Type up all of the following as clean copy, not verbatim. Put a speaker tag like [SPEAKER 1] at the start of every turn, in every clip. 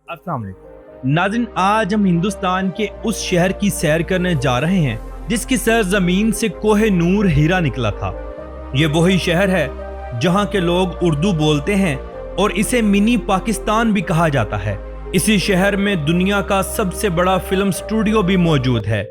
[SPEAKER 1] अस्सलाम वालेकुम नाज़रीन, आज हम हिंदुस्तान के उस शहर की सैर करने जा रहे हैं जिसकी सरजमीन से कोहे नूर हीरा निकला था। ये वही शहर है जहां के लोग उर्दू बोलते हैं और इसे मिनी पाकिस्तान भी कहा जाता है। इसी शहर में दुनिया का सबसे बड़ा फिल्म स्टूडियो भी मौजूद है।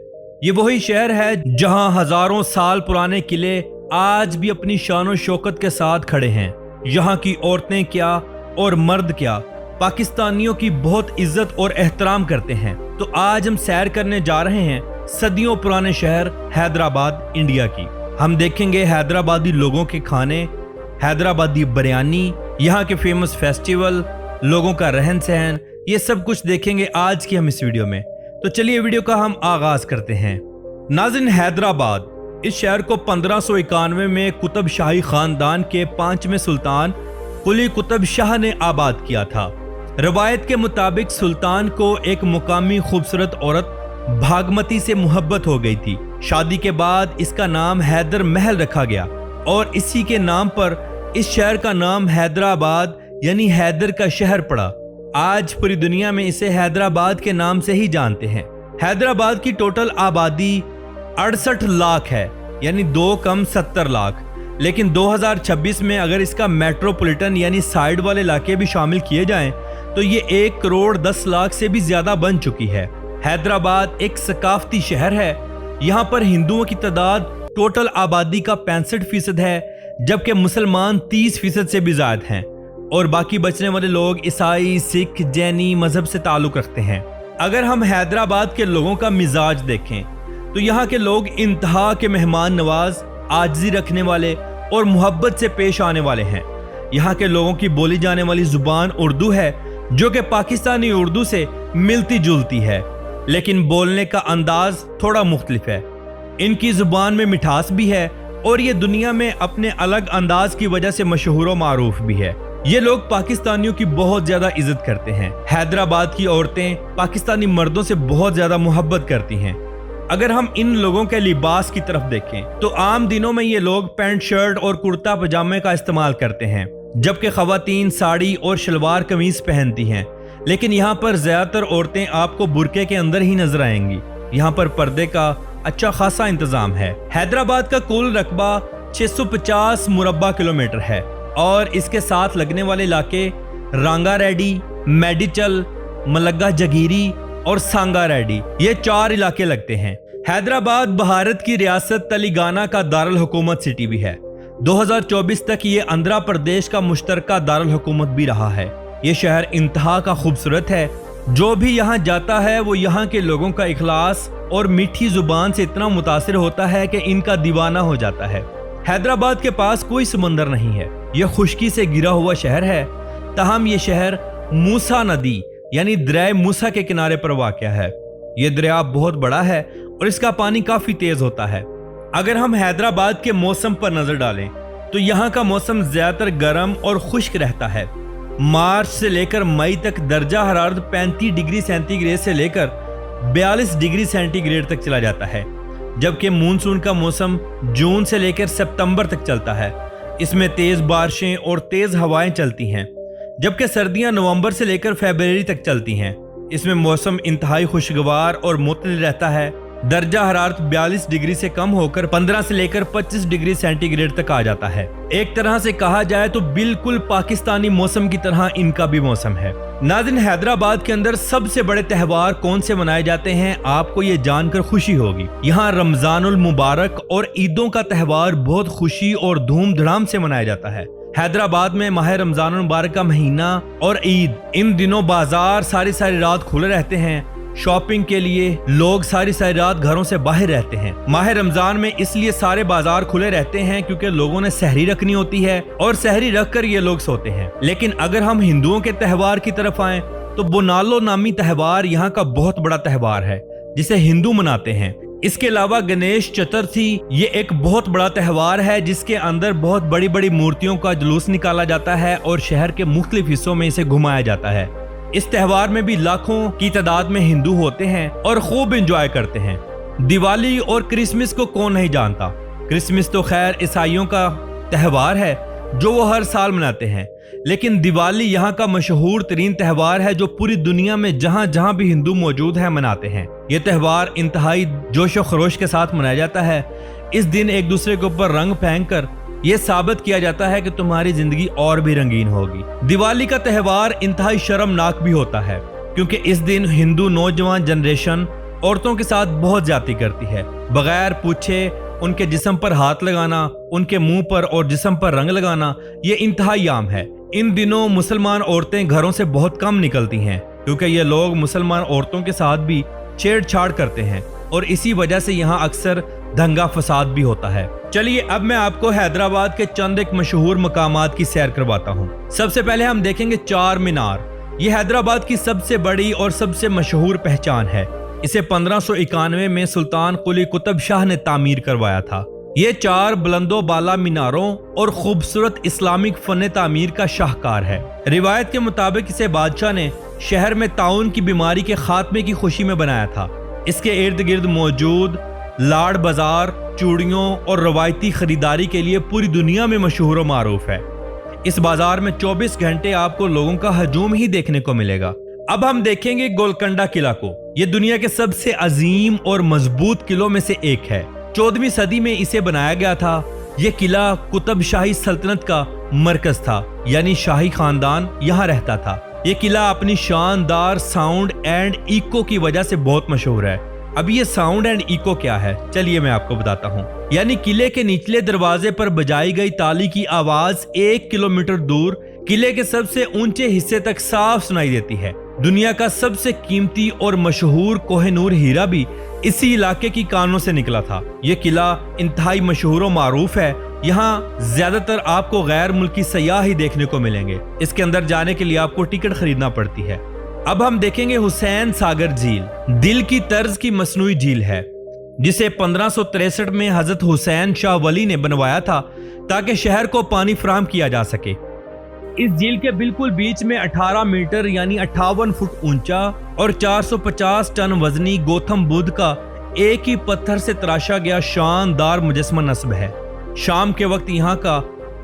[SPEAKER 1] ये वही शहर है जहां हजारों साल पुराने किले आज भी अपनी शान शौकत के साथ खड़े हैं। यहाँ की औरतें क्या और मर्द क्या पाकिस्तानियों की बहुत इज्जत और एहतराम करते हैं। तो आज हम सैर करने जा रहे हैं सदियों पुराने शहर हैदराबाद इंडिया की। हम देखेंगे हैदराबादी लोगों के खाने, हैदराबादी बिरयानी, यहाँ के फेमस फेस्टिवल, लोगों का रहन सहन, ये सब कुछ देखेंगे आज की हम इस वीडियो में। तो चलिए वीडियो का हम आगाज करते हैं। नाज़रीन, हैदराबाद इस शहर को 1591 में कुतुब शाही खानदान के 5वें सुल्तान कुली कुतुब शाह ने आबाद किया था। रवायत के मुताबिक सुल्तान को एक मुकामी खूबसूरत औरत भागमती से मोहब्बत हो गई थी। शादी के बाद इसका नाम हैदर महल रखा गया और इसी के नाम पर इस शहर का नाम हैदराबाद यानी हैदर का शहर पड़ा। आज पूरी दुनिया में इसे हैदराबाद के नाम से ही जानते हैं। हैदराबाद की टोटल आबादी 68 लाख है, यानी 2 कम 70 लाख। लेकिन 2026 में अगर इसका मेट्रोपॉलिटन यानी साइड वाले इलाके भी शामिल किए जाएं तो ये 1 करोड़ 10 लाख से भी ज्यादा बन चुकी है। हैदराबाद एक सकाफती शहर है। यहाँ पर हिंदुओं की तादाद टोटल आबादी का 65% है, जबकि मुसलमान 30% से भी ज्यादा हैं और बाकी बचने वाले लोग ईसाई, सिख, जैनी मजहब से ताल्लुक रखते हैं। अगर हम हैदराबाद के लोगों का मिजाज देखें तो यहाँ के लोग इंतहा के मेहमान नवाज, आजिज़ी रखने वाले और मोहब्बत से पेश आने वाले हैं। यहाँ के लोगों की बोली जाने वाली जुबान उर्दू है, जो कि पाकिस्तानी उर्दू से मिलती जुलती है, लेकिन बोलने का अंदाज थोड़ा मुख्तलिफ है। इनकी जुबान में मिठास भी है और ये दुनिया में अपने अलग अंदाज की वजह से मशहूर व मारूफ भी है। ये लोग पाकिस्तानियों की बहुत ज्यादा इज्जत करते हैं। हैदराबाद की औरतें पाकिस्तानी मर्दों से बहुत ज्यादा मोहब्बत करती हैं। अगर हम इन लोगों के लिबास की तरफ देखें तो आम दिनों में ये लोग पैंट शर्ट और कुर्ता पजामे का इस्तेमाल करते हैं, जबकि खवातीन साड़ी और शलवार कमीज पहनती हैं। लेकिन यहाँ पर ज्यादातर औरतें आपको बुरके के अंदर ही नजर आएंगी। यहाँ पर पर्दे का अच्छा खासा इंतजाम है। हैदराबाद का कुल रकबा 650 मुरब्बा किलोमीटर है और इसके साथ लगने वाले इलाके रांगा रेड्डी, मेडिचल, मलग्गा जगीरी और सांगा रेड्डी, ये 4 इलाके लगते हैं। हैदराबाद भारत की रियासत तेलंगाना का दारुल हुकूमत सिटी भी है। 2024 तक ये आंध्र प्रदेश का मुश्तरका दारुल हुकूमत भी रहा है। ये शहर इंतहा का खूबसूरत है। जो भी यहाँ जाता है वो यहाँ के लोगों का इखलास और मीठी जुबान से इतना मुतासिर होता है कि इनका दीवाना हो जाता है। हैदराबाद के पास कोई समंदर नहीं है, यह खुश्की से घिरा हुआ शहर है। ताहम ये शहर मूसा नदी यानी दरिया मूसा के किनारे पर वाक़या है। यह दरिया बहुत बड़ा है और इसका पानी काफी तेज होता है। अगर हम हैदराबाद के मौसम पर नजर डालें तो यहाँ का मौसम ज्यादातर गर्म और खुश्क रहता है। मार्च से लेकर मई तक दर्जा हरारत 35 डिग्री सेंटीग्रेड से लेकर 42 डिग्री सेंटीग्रेड तक चला जाता है, जबकि मानसून का मौसम जून से लेकर सितंबर तक चलता है। इसमें तेज बारिशें और तेज हवाएं चलती हैं, जबकि सर्दियां नवंबर से लेकर फरवरी तक चलती हैं। इसमें मौसम इंतहाई खुशगवार और मुतल रहता है। दर्जा हरारत 42 डिग्री से कम होकर 15 से लेकर 25 डिग्री सेंटीग्रेड तक आ जाता है। एक तरह से कहा जाए तो बिल्कुल पाकिस्तानी मौसम की तरह इनका भी मौसम है। नाज़रीन, हैदराबाद के अंदर सबसे बड़े त्यौहार कौन से मनाए जाते हैं आपको ये जानकर खुशी होगी। यहाँ रमजानुल मुबारक और ईदों का त्यौहार बहुत खुशी और धूमधाम से मनाया जाता है। हैदराबाद में माह रमजानुल मुबारक का महीना और ईद, इन दिनों बाजार सारी सारी रात खुले रहते हैं। शॉपिंग के लिए लोग सारी सारी रात घरों से बाहर रहते हैं। माह रमजान में इसलिए सारे बाजार खुले रहते हैं क्योंकि लोगों ने सहरी रखनी होती है और सहरी रख कर ये लोग सोते हैं। लेकिन अगर हम हिंदुओं के त्यौहार की तरफ आएं तो बोनालो नामी त्यौहार यहाँ का बहुत बड़ा त्यौहार है जिसे हिंदू मनाते हैं। इसके अलावा गणेश चतुर्थी ये एक बहुत बड़ा त्यौहार है जिसके अंदर बहुत बड़ी बड़ी मूर्तियों का जुलूस निकाला जाता है और शहर के मुख्तलिफ हिस्सों में इसे घुमाया जाता है। इस त्यौहार में भी लाखों की तादाद में हिंदू होते हैं और खूब एंजॉय करते हैं। दिवाली और क्रिसमस को कौन नहीं जानता। क्रिसमस तो खैर ईसाइयों का त्यौहार है, जो वो हर साल मनाते हैं। लेकिन दिवाली यहाँ का मशहूर तरीन त्यौहार है जो पूरी दुनिया में जहाँ जहाँ भी हिंदू मौजूद हैं मनाते हैं। ये त्यौहार इंतहाई जोश और खरोश के साथ मनाया जाता है। इस दिन एक दूसरे के ऊपर रंग फेंक कर ये साबित किया जाता है कि तुम्हारी जिंदगी और भी रंगीन होगी। दिवाली का त्यौहार इंतहाई शर्मनाक भी होता है क्योंकि इस दिन हिंदू नौजवान जनरेशन औरतों के साथ बहुत ज्यादती करती है। बगैर पूछे उनके जिस्म पर हाथ लगाना, उनके मुंह पर और जिस्म पर रंग लगाना ये इंतहाई आम है। इन दिनों मुसलमान औरतें घरों से बहुत कम निकलती हैं क्योंकि ये लोग मुसलमान औरतों के साथ भी छेड़छाड़ करते हैं और इसी वजह से यहाँ अक्सर दंगा फसाद भी होता है। चलिए अब मैं आपको हैदराबाद के चंद एक मशहूर मकामात की सैर करवाता हूँ। सबसे पहले हम देखेंगे चार मीनार। ये हैदराबाद की सबसे बड़ी और सबसे मशहूर पहचान है। इसे 1591 में सुल्तान कुली कुतुब शाह ने तामीर करवाया था। ये चार बुलंदो बाला मीनारों और खूबसूरत इस्लामिक फन तामीर का शाहकार है। रिवायत के मुताबिक इसे बादशाह ने शहर में ताउन की बीमारी के खात्मे की खुशी में बनाया था। इसके इर्द गिर्द मौजूद लाड़ बाजार चूड़ियों और रवायती खरीदारी के लिए पूरी दुनिया में मशहूर और मारूफ है। इस बाजार में 24 घंटे आपको लोगों का हजूम ही देखने को मिलेगा। अब हम देखेंगे गोलकंडा किला को। ये दुनिया के सबसे अजीम और मजबूत किलों में से एक है। 14वीं सदी में इसे बनाया गया था। यह किला कुतुब शाही सल्तनत का मरकज था, यानी शाही खानदान यहाँ रहता था। यह किला अपनी शानदार साउंड एंड इको की वजह से बहुत मशहूर है। अब ये साउंड एंड इको क्या है, चलिए मैं आपको बताता हूँ। यानी किले के निचले दरवाजे पर बजाई गई ताली की आवाज 1 किलोमीटर दूर किले के सबसे ऊंचे हिस्से तक साफ सुनाई देती है। दुनिया का सबसे कीमती और मशहूर कोहिनूर हीरा भी इसी इलाके की कानों से निकला था। यह किला इंतहाई मशहूर और मारूफ है। यहाँ ज्यादातर आपको गैर मुल्की सयाह ही देखने को मिलेंगे। इसके अंदर जाने के लिए आपको टिकट खरीदना पड़ती है। अब हम देखेंगे हुसैन सागर झील। दिल की तर्ज की मसनूई झील है जिसे 1563 में हजरत हुसैन शाह वली ने बनवाया था ताकि शहर को पानी फराहम किया जा सके। इस झील के बिल्कुल बीच में 18 मीटर यानी 58 फुट ऊंचा और 450 टन वजनी गौतम बुद्ध का एक ही पत्थर से तराशा गया शानदार मुजस्मा नस्ब है। शाम के वक्त यहाँ का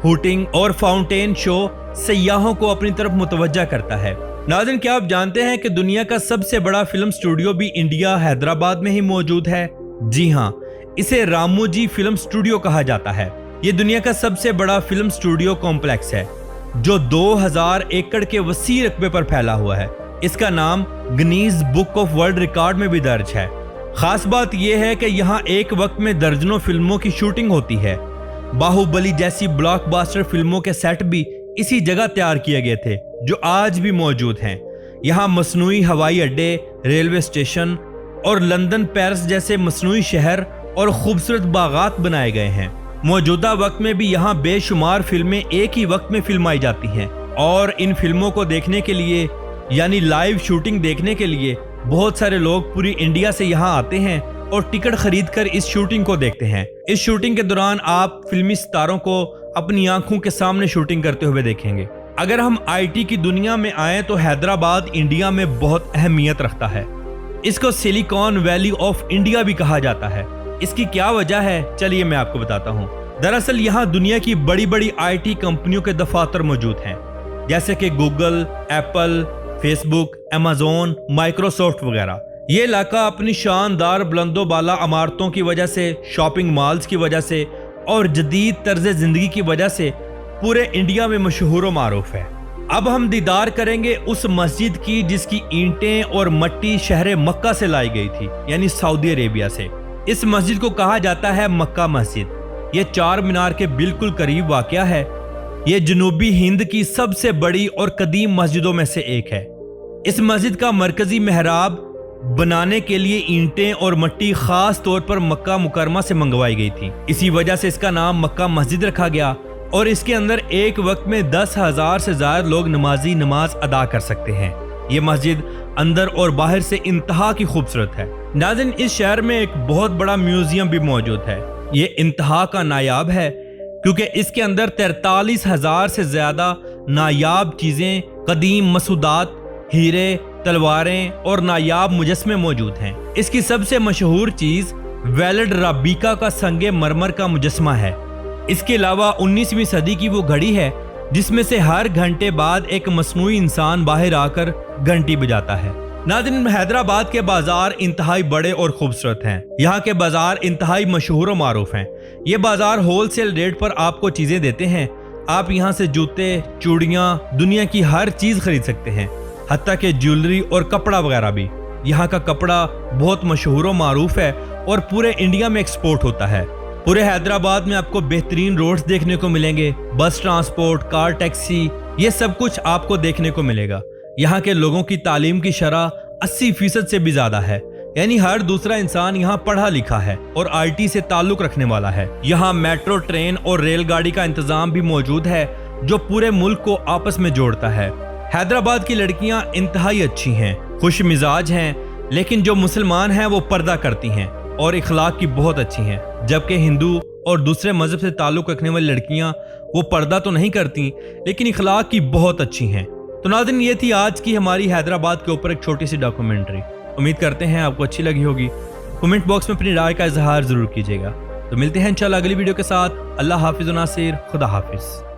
[SPEAKER 1] हुटिंग और फाउंटेन शो सयाहों को अपनी तरफ मुतवज्जा करता है। नाज़रीन, क्या आप जानते हैं कि दुनिया का सबसे बड़ा फिल्म स्टूडियो भी इंडिया हैदराबाद में ही मौजूद है? जी हाँ, इसे रामोजी फिल्म स्टूडियो कहा जाता है। ये दुनिया का सबसे बड़ा फिल्म स्टूडियो कॉम्प्लेक्स है जो 2000 एकड़ के वसी रकबे पर फैला हुआ है। इसका नाम Guinness book of world record में भी दर्ज है। खास बात यह है कि यहाँ एक वक्त में दर्जनों फिल्मों की शूटिंग होती है। बाहुबली जैसी ब्लॉकबस्टर फिल्मों के सेट भी इसी जगह तैयार किए गए थे जो आज भी मौजूद हैं। यहाँ मसनूई हवाई अड्डे, रेलवे स्टेशन और लंदन पेरिस जैसे मसनूई शहर और खूबसूरत बागात बनाए गए हैं। मौजूदा वक्त में भी यहाँ बेशुमार फिल्में एक ही वक्त में फिल्माई जाती हैं और इन फिल्मों को देखने के लिए यानी लाइव शूटिंग देखने के लिए बहुत सारे लोग पूरी इंडिया से यहाँ आते हैं और टिकट खरीदकर इस शूटिंग को देखते हैं। इस शूटिंग के दौरान आप फिल्मी सितारों को अपनी आंखों के सामने शूटिंग करते हुए देखेंगे। अगर हम आईटी की दुनिया में आए तो हैदराबाद इंडिया में बहुत अहमियत रखता है। इसको सिलिकॉन वैली ऑफ इंडिया भी कहा जाता है। इसकी क्या वजह है, चलिए मैं आपको बताता हूँ। दरअसल यहाँ दुनिया की बड़ी बड़ी आईटी कंपनियों के दफातर मौजूद हैं, जैसे कि Google, Apple, Facebook, Amazon, Microsoft वगैरह। ये इलाका अपनी शानदार बुलंदो बाला इमारतों की वजह से, शॉपिंग मॉल्स की वजह से और जदीद तर्ज जिंदगी की वजह से पूरे इंडिया में मशहूर और मारूफ है। अब हम दीदार करेंगे उस मस्जिद की जिसकी ईंटें और मट्टी शहर मक्का से लाई गई थी, यानी सऊदी अरेबिया से। इस मस्जिद को कहा जाता है मक्का मस्जिद। ये चार मीनार के बिल्कुल करीब वाक़या है। ये जनूबी हिंद की सबसे बड़ी और कदीम मस्जिदों में से एक है। इस मस्जिद का मरकजी मेहराब बनाने के लिए ईंटें और मट्टी खास तौर पर मक्का मुकरमा से मंगवाई गई थी। इसी वजह से इसका नाम मक्का मस्जिद रखा गया और इसके अंदर एक वक्त में 10,000 से ज्यादा लोग नमाज अदा कर सकते हैं। ये मस्जिद अंदर और बाहर से इंतहा की खूबसूरत है। नाज़रीन, इस शहर में एक बहुत बड़ा म्यूजियम भी मौजूद है। ये इंतहा का नायाब है क्योंकि इसके अंदर 43,000 से ज्यादा नायाब चीजें, कदीम मसूदात, हीरे, तलवारें और नायाब मुजस्मे मौजूद हैं। इसकी सबसे मशहूर चीज वेलड राबिका का संगे मरमर का मुजस्मा है। اس کے علاوہ 19ویں صدی کی وہ گھڑی ہے جس میں سے ہر گھنٹے بعد ایک مصنوعی انسان باہر آ کر گھنٹی بجاتا ہے۔ ناظرین، حیدرآباد کے بازار انتہائی بڑے اور خوبصورت ہیں۔ یہاں کے بازار انتہائی مشہور و معروف ہیں۔ یہ بازار ہول سیل ریٹ پر آپ کو چیزیں دیتے ہیں۔ آپ یہاں سے جوتے، چوڑیاں، دنیا کی ہر چیز خرید سکتے ہیں، حتیٰ کہ جیولری اور کپڑا وغیرہ بھی۔ یہاں کا کپڑا بہت مشہور و معروف ہے اور پورے انڈیا میں ایکسپورٹ ہوتا ہے۔ پورے حیدرآباد میں آپ کو بہترین روڈز دیکھنے کو ملیں گے، بس ٹرانسپورٹ، کار ٹیکسی، یہ سب کچھ آپ کو دیکھنے کو ملے گا۔ یہاں کے لوگوں کی تعلیم کی شرح 80% سے بھی زیادہ ہے، یعنی ہر دوسرا انسان یہاں پڑھا لکھا ہے اور IT سے تعلق رکھنے والا ہے۔ یہاں میٹرو ٹرین اور ریل گاڑی کا انتظام بھی موجود ہے جو پورے ملک کو آپس میں جوڑتا ہے۔ حیدرآباد کی لڑکیاں انتہائی اچھی ہیں، خوش مزاج ہیں، لیکن جو مسلمان ہیں وہ پردہ کرتی ہیں اور اخلاق کی بہت اچھی ہیں، جبکہ ہندو اور دوسرے مذہب سے تعلق رکھنے والی لڑکیاں وہ پردہ تو نہیں کرتی لیکن اخلاق کی بہت اچھی ہیں۔ تو ناظرین، یہ تھی آج کی ہماری حیدرآباد کے اوپر ایک چھوٹی سی ڈاکومنٹری۔ امید کرتے ہیں آپ کو اچھی لگی ہوگی۔ کمنٹ باکس میں اپنی رائے کا اظہار ضرور کیجیے گا۔ تو ملتے ہیں انشاءاللہ اگلی ویڈیو کے ساتھ۔ اللہ حافظ و ناصر، خدا حافظ۔